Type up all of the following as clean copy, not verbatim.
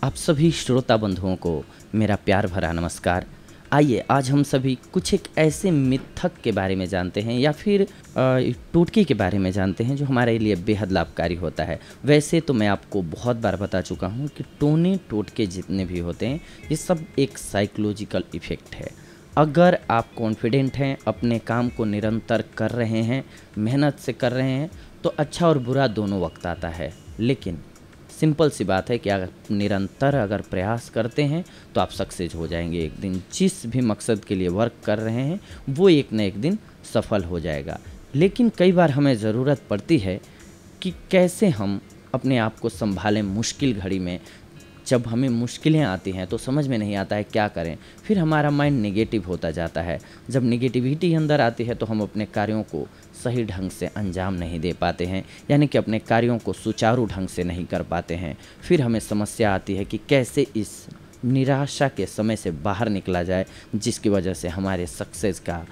आप सभी श्रोता बंधुओं को मेरा प्यार भरा नमस्कार। आइए आज हम सभी कुछ एक ऐसे मिथक के बारे में जानते हैं या फिर टोटके के बारे में जानते हैं जो हमारे लिए बेहद लाभकारी होता है। वैसे तो मैं आपको बहुत बार बता चुका हूँ कि टोने टोटके जितने भी होते हैं ये सब एक साइकोलॉजिकल इफ़ेक्ट है। अगर आप कॉन्फिडेंट हैं, अपने काम को निरंतर कर रहे हैं, मेहनत से कर रहे हैं तो अच्छा और बुरा दोनों वक्त आता है। लेकिन सिंपल सी बात है कि अगर निरंतर अगर प्रयास करते हैं तो आप सक्सेस हो जाएंगे। एक दिन जिस भी मकसद के लिए वर्क कर रहे हैं वो एक न एक दिन सफल हो जाएगा। लेकिन कई बार हमें ज़रूरत पड़ती है कि कैसे हम अपने आप को संभालें मुश्किल घड़ी में। जब हमें मुश्किलें आती हैं तो समझ में नहीं आता है क्या करें, फिर हमारा माइंड नेगेटिव होता जाता है। जब नेगेटिविटी अंदर आती है तो हम अपने कार्यों को सही ढंग से अंजाम नहीं दे पाते हैं, यानी कि अपने कार्यों को सुचारू ढंग से नहीं कर पाते हैं। फिर हमें समस्या आती है कि कैसे इस निराशा के समय से बाहर निकला जाए जिसकी वजह से हमारे सक्सेस का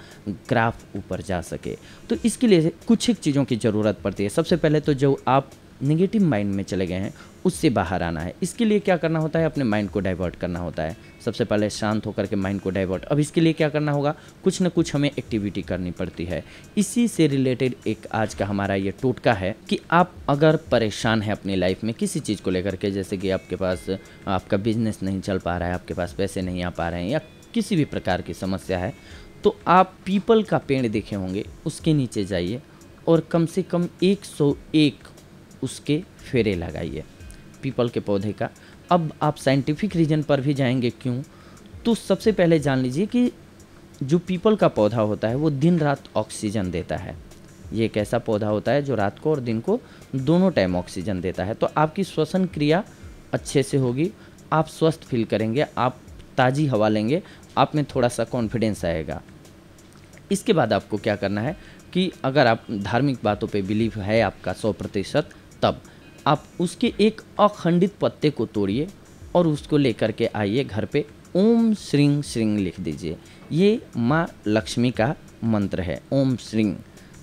ग्राफ ऊपर जा सके। तो इसके लिए कुछ एक चीज़ों की ज़रूरत पड़ती है। सबसे पहले तो जो आप नेगेटिव माइंड में चले गए हैं उससे बाहर आना है। इसके लिए क्या करना होता है, अपने माइंड को डाइवर्ट करना होता है। सबसे पहले शांत होकर के माइंड को डाइवर्ट। अब इसके लिए क्या करना होगा, कुछ न कुछ हमें एक्टिविटी करनी पड़ती है। इसी से रिलेटेड एक आज का हमारा ये टोटका है कि आप अगर परेशान हैं अपनी लाइफ में किसी चीज़ को लेकर के, जैसे कि आपके पास आपका बिजनेस नहीं चल पा रहा है, आपके पास पैसे नहीं आ पा रहे हैं या किसी भी प्रकार की समस्या है, तो आप पीपल का पेड़ देखे होंगे, उसके नीचे जाइए और कम से कम 101 उसके फेरे लगाइए पीपल के पौधे का। अब आप साइंटिफिक रीजन पर भी जाएंगे क्यों, तो सबसे पहले जान लीजिए कि जो पीपल का पौधा होता है वो दिन रात ऑक्सीजन देता है। ये एक ऐसा पौधा होता है जो रात को और दिन को दोनों टाइम ऑक्सीजन देता है। तो आपकी श्वसन क्रिया अच्छे से होगी, आप स्वस्थ फील करेंगे, आप ताज़ी हवा लेंगे, आप में थोड़ा सा कॉन्फिडेंस आएगा। इसके बाद आपको क्या करना है कि अगर आप धार्मिक बातों पे बिलीव है आपका 100%, तब आप उसके एक अखंडित पत्ते को तोड़िए और उसको लेकर के आइए घर पे। ओम श्रीं श्रीं लिख दीजिए। ये माँ लक्ष्मी का मंत्र है। ओम श्रीं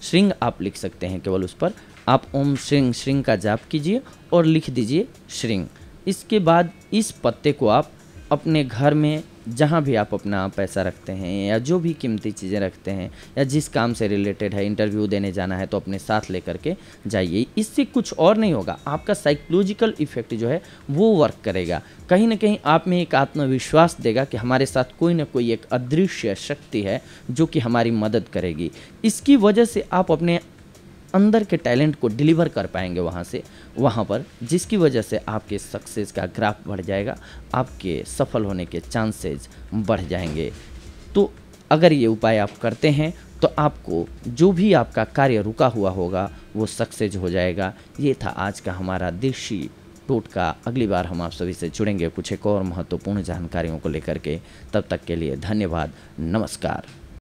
श्रीं आप लिख सकते हैं, केवल उस पर आप ओम श्रीं श्रीं का जाप कीजिए और लिख दीजिए श्रीं। इसके बाद इस पत्ते को आप अपने घर में जहाँ भी आप अपना पैसा रखते हैं या जो भी कीमती चीज़ें रखते हैं या जिस काम से रिलेटेड है, इंटरव्यू देने जाना है तो अपने साथ लेकर के जाइए। इससे कुछ और नहीं होगा, आपका साइकोलॉजिकल इफ़ेक्ट जो है वो वर्क करेगा। कहीं ना कहीं आप में एक आत्मविश्वास देगा कि हमारे साथ कोई ना कोई एक अदृश्य शक्ति है जो कि हमारी मदद करेगी। इसकी वजह से आप अपने अंदर के टैलेंट को डिलीवर कर पाएंगे वहाँ पर, जिसकी वजह से आपके सक्सेस का ग्राफ बढ़ जाएगा, आपके सफल होने के चांसेस बढ़ जाएंगे। तो अगर ये उपाय आप करते हैं तो आपको जो भी आपका कार्य रुका हुआ होगा वो सक्सेस हो जाएगा। ये था आज का हमारा देशी टोटका। अगली बार हम आप सभी से जुड़ेंगे कुछ एक और महत्वपूर्ण जानकारियों को लेकर के। तब तक के लिए धन्यवाद, नमस्कार।